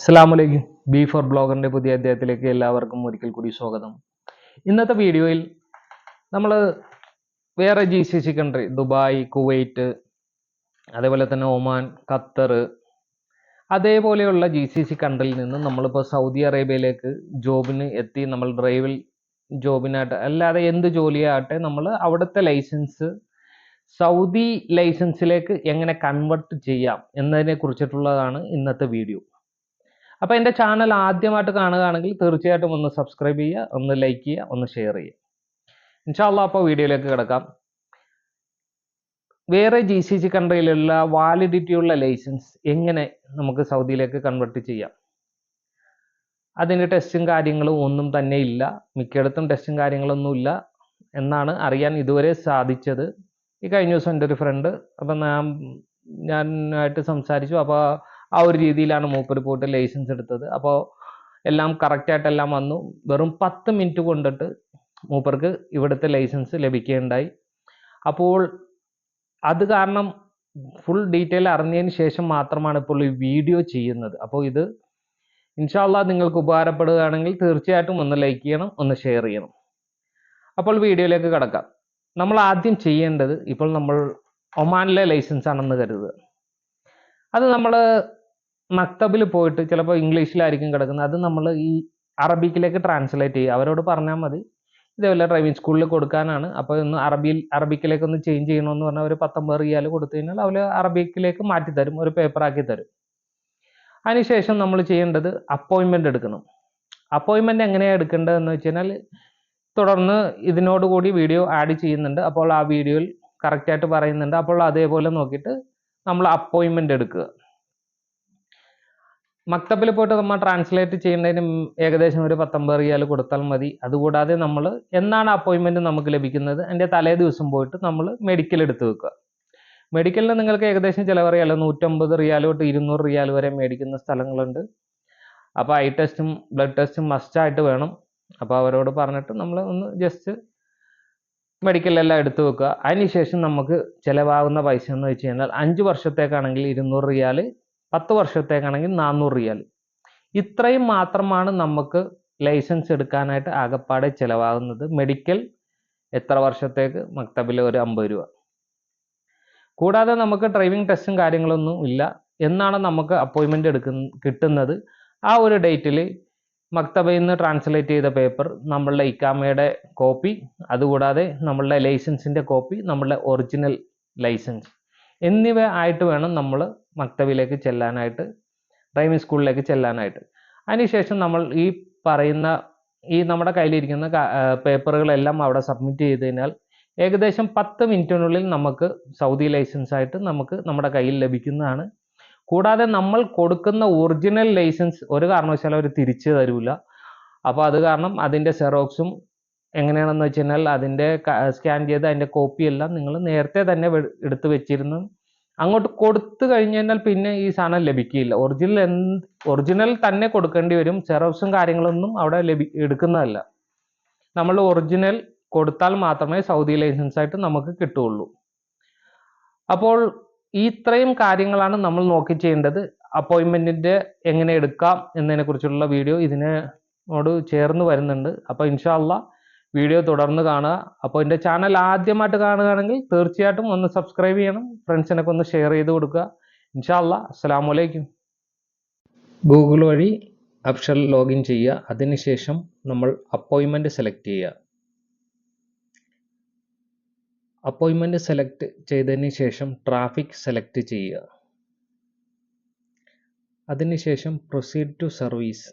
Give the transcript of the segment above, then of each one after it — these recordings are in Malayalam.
അസ്സലാമലൈക്കും. ബി ഫോർ ബ്ലോഗറിൻ്റെ പുതിയ അധ്യായത്തിലേക്ക് എല്ലാവർക്കും ഒരിക്കൽ കൂടി സ്വാഗതം. ഇന്നത്തെ വീഡിയോയിൽ നമ്മൾ വേറെ GCC കൺട്രി ദുബായ്, കുവൈറ്റ്, അതേപോലെ തന്നെ ഒമാൻ, ഖത്തർ, അതേപോലെയുള്ള GCC കൺട്രിയിൽ നിന്ന് നമ്മളിപ്പോൾ സൗദി അറേബ്യയിലേക്ക് ജോബിന് എത്തി. നമ്മൾ ഡ്രൈവിൽ ജോബിനായിട്ട് അല്ലാതെ എന്ത് ജോലിയാകട്ടെ നമ്മൾ അവിടുത്തെ ലൈസൻസ് സൗദി ലൈസൻസിലേക്ക് എങ്ങനെ കൺവെർട്ട് ചെയ്യാം എന്നതിനെ കുറിച്ചിട്ടുള്ളതാണ് ഇന്നത്തെ വീഡിയോ. അപ്പോൾ എൻ്റെ ചാനൽ ആദ്യമായിട്ട് കാണുകയാണെങ്കിൽ തീർച്ചയായിട്ടും ഒന്ന് സബ്സ്ക്രൈബ് ചെയ്യുക, ഒന്ന് ലൈക്ക് ചെയ്യുക, ഒന്ന് ഷെയർ ചെയ്യുക. ഇൻഷാ അല്ലാഹ് അപ്പോൾ വീഡിയോയിലേക്ക് കിടക്കാം. വേറെ GCC കൺട്രിയിലുള്ള വാലിഡിറ്റിയുള്ള ലൈസൻസ് എങ്ങനെ നമുക്ക് സൗദിയിലേക്ക് കൺവെർട്ട് ചെയ്യാം? അതിൻ്റെ ടെസ്റ്റും കാര്യങ്ങളും ഒന്നും തന്നെ ഇല്ല. മിക്കയിടത്തും ടെസ്റ്റും കാര്യങ്ങളൊന്നും ഇല്ല എന്നാണ് അറിയാൻ ഇതുവരെ സാധിച്ചത്. ഈ കഴിഞ്ഞ ദിവസം എൻ്റെ ഒരു ഫ്രണ്ട് അപ്പം ഞാനായിട്ട് സംസാരിച്ചു. അപ്പോൾ ആ ഒരു രീതിയിലാണ് മൂപ്പര് പോയിട്ട് ലൈസൻസ് എടുത്തത്. അപ്പോൾ എല്ലാം കറക്റ്റായിട്ടെല്ലാം വന്നു. വെറും 10 മിനിറ്റ് കൊണ്ടിട്ട് മൂപ്പർക്ക് ഇവിടുത്തെ ലൈസൻസ് ലഭിക്കുകയുണ്ടായി. അപ്പോൾ അത് കാരണം ഫുൾ ഡീറ്റെയിൽ അറിഞ്ഞതിന് ശേഷം മാത്രമാണ് ഇപ്പോൾ ഈ വീഡിയോ ചെയ്യുന്നത്. അപ്പോൾ ഇത് ഇൻഷാ അല്ലാഹ് നിങ്ങൾക്ക് ഉപകാരപ്പെടുകയാണെങ്കിൽ തീർച്ചയായിട്ടും ഒന്ന് ലൈക്ക് ചെയ്യണം, ഒന്ന് ഷെയർ ചെയ്യണം. അപ്പോൾ വീഡിയോയിലേക്ക് കടക്കാം. നമ്മൾ ആദ്യം ചെയ്യേണ്ടത്, ഇപ്പോൾ നമ്മൾ ഒമാനിലെ ലൈസൻസ് ആണെന്ന് കരുതുക. അത് നമ്മൾ മക്തബിൽ പോയിട്ട് ചിലപ്പോൾ ഇംഗ്ലീഷിലായിരിക്കും കിടക്കുന്നത്. അത് നമ്മൾ ഈ അറബിക്കിലേക്ക് ട്രാൻസ്ലേറ്റ് ചെയ്യുക. അവരോട് പറഞ്ഞാൽ മതി ഇതേപോലെ ഡ്രൈവിംഗ് സ്കൂളിൽ കൊടുക്കാനാണ്, അപ്പോൾ ഒന്ന് അറബിക്കിലേക്ക് ഒന്ന് ചേഞ്ച് ചെയ്യണമെന്ന് പറഞ്ഞാൽ ഒരു 19 റിയാൽ കൊടുത്തു കഴിഞ്ഞാൽ അവർ അറബിക്കിലേക്ക് മാറ്റി തരും, ഒരു പേപ്പറാക്കി തരും. അതിനുശേഷം നമ്മൾ ചെയ്യേണ്ടത് അപ്പോയിൻമെൻ്റ് എടുക്കണം. അപ്പോയിൻമെൻ്റ് എങ്ങനെയാണ് എടുക്കേണ്ടതെന്ന് വെച്ച് കഴിഞ്ഞാൽ തുടർന്ന് ഇതിനോടുകൂടി വീഡിയോ ആഡ് ചെയ്യുന്നുണ്ട്. അപ്പോൾ ആ വീഡിയോയിൽ കറക്റ്റായിട്ട് പറയുന്നുണ്ട്. അപ്പോൾ അതേപോലെ നോക്കിയിട്ട് നമ്മൾ അപ്പോയിൻമെൻ്റ് എടുക്കുക. മക്തബിൽ പോയിട്ട് നമ്മൾ ട്രാൻസ്ലേറ്റ് ചെയ്യേണ്ടതിന് ഏകദേശം ഒരു 19 റിയാൽ കൊടുത്താൽ മതി. അതുകൂടാതെ നമ്മൾ എന്നാണ് അപ്പോയിൻമെൻറ്റ് നമുക്ക് ലഭിക്കുന്നത് അതിൻ്റെ തലേ ദിവസം പോയിട്ട് നമ്മൾ മെഡിക്കൽ എടുത്ത് വെക്കുക. മെഡിക്കലിന് നിങ്ങൾക്ക് ഏകദേശം ചിലവറിയാലോ, 150 റിയാൽ തൊട്ട് 200 റിയാൽ വരെ മേടിക്കുന്ന സ്ഥലങ്ങളുണ്ട്. അപ്പോൾ ഐ ടെസ്റ്റും ബ്ലഡ് ടെസ്റ്റും മസ്റ്റായിട്ട് വേണം. അപ്പോൾ അവരോട് പറഞ്ഞിട്ട് നമ്മൾ ഒന്ന് ജസ്റ്റ് മെഡിക്കലെല്ലാം എടുത്തു വെക്കുക. അതിനുശേഷം നമുക്ക് ചിലവാകുന്ന പൈസ എന്ന് വെച്ച് കഴിഞ്ഞാൽ 5 വർഷത്തേക്കാണെങ്കിൽ 200 റിയാൽ, 10 വർഷത്തേക്കാണെങ്കിൽ 400 റിയാൽ. ഇത്രയും മാത്രമാണ് നമുക്ക് ലൈസൻസ് എടുക്കാനായിട്ട് ആകപ്പാടെ ചിലവാകുന്നത്. മെഡിക്കൽ എത്ര വർഷത്തേക്ക്, മക്തബിൽ ഒരു 50 രൂപ. കൂടാതെ നമുക്ക് ഡ്രൈവിംഗ് ടെസ്റ്റും കാര്യങ്ങളൊന്നും ഇല്ല. എന്നാണ് നമുക്ക് അപ്പോയിൻമെൻ്റ് കിട്ടുന്നത് ആ ഒരു ഡേറ്റിൽ മക്തബയിൽ നിന്ന് ട്രാൻസ്ലേറ്റ് ചെയ്ത പേപ്പർ, നമ്മളുടെ ഇക്കാമയുടെ കോപ്പി, അതുകൂടാതെ നമ്മളുടെ ലൈസൻസിൻ്റെ കോപ്പി, നമ്മളുടെ ഒറിജിനൽ ലൈസൻസ് എന്നിവ ആയിട്ട് വേണം നമ്മൾ മക്തബിലേക്ക് ചെല്ലാനായിട്ട്, ഡ്രൈവിംഗ് സ്കൂളിലേക്ക് ചെല്ലാനായിട്ട്. അതിനുശേഷം നമ്മൾ ഈ പറയുന്ന നമ്മുടെ കയ്യിലിരിക്കുന്ന പേപ്പറുകളെല്ലാം അവിടെ സബ്മിറ്റ് ചെയ്ത് കഴിഞ്ഞാൽ ഏകദേശം 10 മിനിറ്റിനുള്ളിൽ നമുക്ക് സൗദി ലൈസൻസ് ആയിട്ട് നമുക്ക് നമ്മുടെ കയ്യിൽ ലഭിക്കുന്നതാണ്. കൂടാതെ നമ്മൾ കൊടുക്കുന്ന ഒറിജിനൽ ലൈസൻസ് ഒരു കാരണവശാലും അവർ തിരിച്ചു തരില്ല. അപ്പോൾ അത് കാരണം അതിൻ്റെ സെറോക്സും എങ്ങനെയാണെന്ന് വെച്ച് കഴിഞ്ഞാൽ അതിൻ്റെ സ്കാൻ ചെയ്ത് അതിൻ്റെ കോപ്പിയെല്ലാം നിങ്ങൾ നേരത്തെ തന്നെ എടുത്ത് വെച്ചിരുന്നു അങ്ങോട്ട് കൊടുത്തു കഴിഞ്ഞ് കഴിഞ്ഞാൽ പിന്നെ ഈ സാധനം ലഭിക്കില്ല. ഒറിജിനൽ തന്നെ കൊടുക്കേണ്ടി വരും. സെറോക്സും കാര്യങ്ങളൊന്നും അവിടെ എടുക്കുന്നതല്ല. നമ്മൾ ഒറിജിനൽ കൊടുത്താൽ മാത്രമേ സൗദി ലൈസൻസ് ആയിട്ട് നമുക്ക് കിട്ടുകയുള്ളൂ. അപ്പോൾ ഇത്രയും കാര്യങ്ങളാണ് നമ്മൾ നോക്കി ചെയ്യേണ്ടത്. അപ്പോയിൻമെൻറ്റിൻ്റെ എങ്ങനെ എടുക്കാം എന്നതിനെക്കുറിച്ചുള്ള വീഡിയോ ഇതിനോട് ചേർന്ന് വരുന്നുണ്ട്. അപ്പോൾ ഇൻഷാ അല്ലാഹ് വീഡിയോ തുടർന്ന് കാണുക. അപ്പോൾ എൻ്റെ ചാനൽ ആദ്യമായിട്ട് കാണുകയാണെങ്കിൽ തീർച്ചയായിട്ടും ഒന്ന് സബ്സ്ക്രൈബ് ചെയ്യണം, ഫ്രണ്ട്സിനൊക്കെ ഒന്ന് ഷെയർ ചെയ്ത് കൊടുക്കുക. ഇൻഷാ അല്ലാഹ്. അസ്സലാമു അലൈക്കും. ഗൂഗിൾ വഴി അപ്ഷൽ ലോഗിൻ ചെയ്യുക. അതിനുശേഷം നമ്മൾ അപ്പോയിൻമെൻറ്റ് സെലക്ട് ചെയ്യുക. അപ്പോയിൻമെൻറ്റ് സെലക്ട് ചെയ്തതിന് ശേഷം ട്രാഫിക് സെലക്ട് ചെയ്യുക. അതിനുശേഷം പ്രൊസീഡ് ടു സർവീസ്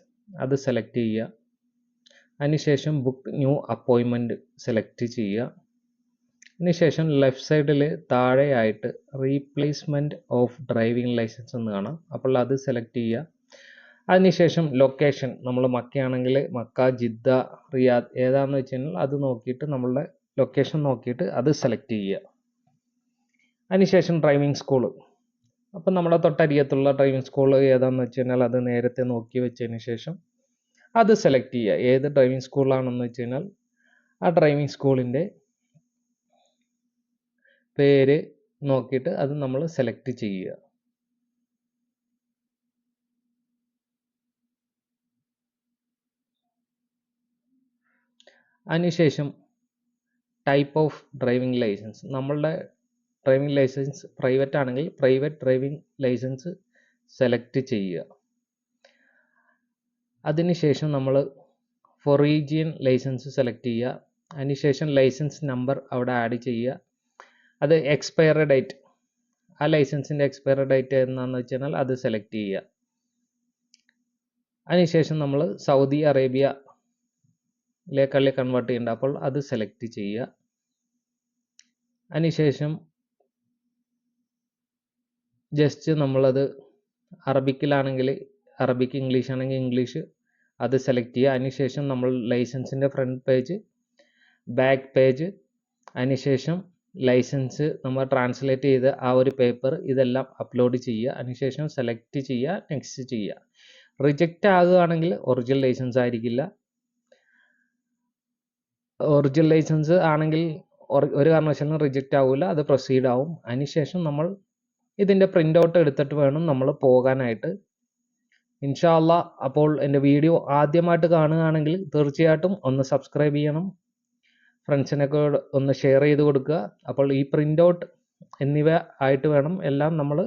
അത് സെലക്ട് ചെയ്യുക. അതിനുശേഷം ബുക്ക് ന്യൂ അപ്പോയിൻമെൻറ്റ് സെലക്ട് ചെയ്യുക. അതിനുശേഷം ലെഫ്റ്റ് സൈഡിൽ താഴെയായിട്ട് റീപ്ലേസ്മെൻറ്റ് ഓഫ് ഡ്രൈവിംഗ് ലൈസൻസ് എന്ന് കാണാം. അപ്പോൾ അത് സെലക്ട് ചെയ്യുക. അതിനുശേഷം ലൊക്കേഷൻ, നമ്മൾ മക്കയാണെങ്കിൽ മക്ക, ജിദ്ദ, റിയാദ് ഏതാണെന്ന് വെച്ച് കഴിഞ്ഞാൽ അത് നോക്കിയിട്ട് നമ്മളുടെ ലൊക്കേഷൻ നോക്കിയിട്ട് അത് സെലക്ട് ചെയ്യുക. അതിനുശേഷം ഡ്രൈവിംഗ് സ്കൂള്, അപ്പം നമ്മുടെ തൊട്ടരികത്തുള്ള ഡ്രൈവിംഗ് സ്കൂൾ ഏതാണെന്ന് വെച്ച് കഴിഞ്ഞാൽ അത് നേരത്തെ നോക്കി വെച്ചതിന് ശേഷം അത് സെലക്ട് ചെയ്യുക. ഏത് ഡ്രൈവിംഗ് സ്കൂളാണെന്ന് വെച്ച് കഴിഞ്ഞാൽ ആ ഡ്രൈവിംഗ് സ്കൂളിൻ്റെ പേര് നോക്കിയിട്ട് അത് നമ്മൾ സെലക്ട് ചെയ്യുക. അതിനുശേഷം ടൈപ്പ് ഓഫ് ഡ്രൈവിംഗ് ലൈസൻസ്. നമ്മളുടെ ഡ്രൈവിംഗ് ലൈസൻസ് പ്രൈവറ്റ് ആണെങ്കിൽ പ്രൈവറ്റ് ഡ്രൈവിംഗ് ലൈസൻസ് സെലക്ട് ചെയ്യുക. അതിനുശേഷം നമ്മൾ ഫോറീജിയൻ ലൈസൻസ് സെലക്ട് ചെയ്യുക. അതിനുശേഷം ലൈസൻസ് നമ്പർ അവിടെ ആഡ് ചെയ്യുക. അത് എക്സ്പയറി ഡേറ്റ്, ആ ലൈസൻസിൻ്റെ എക്സ്പയറി ഡേറ്റ് എന്നാന്ന് വെച്ച് കഴിഞ്ഞാൽ അത് സെലക്ട് ചെയ്യുക. അതിനുശേഷം നമ്മൾ സൗദി അറേബ്യയിലേക്കല്ലേ കൺവേർട്ട് ചെയ്യേണ്ട, അപ്പോൾ അത് സെലക്ട് ചെയ്യുക. അതിനുശേഷം ജസ്റ്റ് നമ്മളത് അറബിക്കിലാണെങ്കിൽ അറബിക്ക്, ഇംഗ്ലീഷ് ആണെങ്കിൽ ഇംഗ്ലീഷ് അത് സെലക്ട് ചെയ്യുക. അതിനുശേഷം നമ്മൾ ലൈസൻസിൻ്റെ ഫ്രണ്ട് പേജ്, ബാക്ക് പേജ്, അതിനുശേഷം ലൈസൻസ് നമ്മൾ ട്രാൻസ്ലേറ്റ് ചെയ്ത് ആ ഒരു പേപ്പർ ഇതെല്ലാം അപ്ലോഡ് ചെയ്യുക. അതിനുശേഷം സെലക്ട് ചെയ്യുക, നെക്സ്റ്റ് ചെയ്യുക. റിജക്റ്റ് ആകുകയാണെങ്കിൽ ഒറിജിനൽ ലൈസൻസ് ആയിരിക്കില്ല. ഒറിജിനൽ ലൈസൻസ് ആണെങ്കിൽ ഒരു കാരണവശാലും റിജക്റ്റ് ആവില്ല, അത് പ്രൊസീഡ് ആവും. അതിനുശേഷം നമ്മൾ ഇതിൻ്റെ പ്രിൻ്റ് ഔട്ട് എടുത്തിട്ട് വേണം നമ്മൾ പോകാനായിട്ട്. ഇൻഷാ അള്ളാ. അപ്പോൾ എൻ്റെ വീഡിയോ ആദ്യമായിട്ട് കാണുകയാണെങ്കിൽ തീർച്ചയായിട്ടും ഒന്ന് സബ്സ്ക്രൈബ് ചെയ്യണം, ഫ്രണ്ട്സിനൊക്കെ ഒന്ന് ഷെയർ ചെയ്ത് കൊടുക്കുക. അപ്പോൾ ഈ പ്രിൻ്റ് ഔട്ട് എന്നിവ ആയിട്ട് വേണം എല്ലാം നമ്മൾ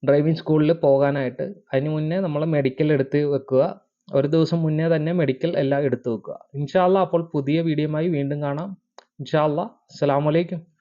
ഡ്രൈവിംഗ് സ്കൂളിൽ പോകാനായിട്ട്. അതിന് മുന്നേ നമ്മൾ മെഡിക്കൽ എടുത്ത് വെക്കുക. ഒരു ദിവസം മുന്നേ തന്നെ മെഡിക്കൽ എല്ലാം എടുത്തു വെക്കുക. ഇൻഷാ അള്ളാ. അപ്പോൾ പുതിയ വീഡിയോയുമായി വീണ്ടും കാണാം. ഇൻഷാ അള്ളാ. അസ്സലാമു അലൈക്കും.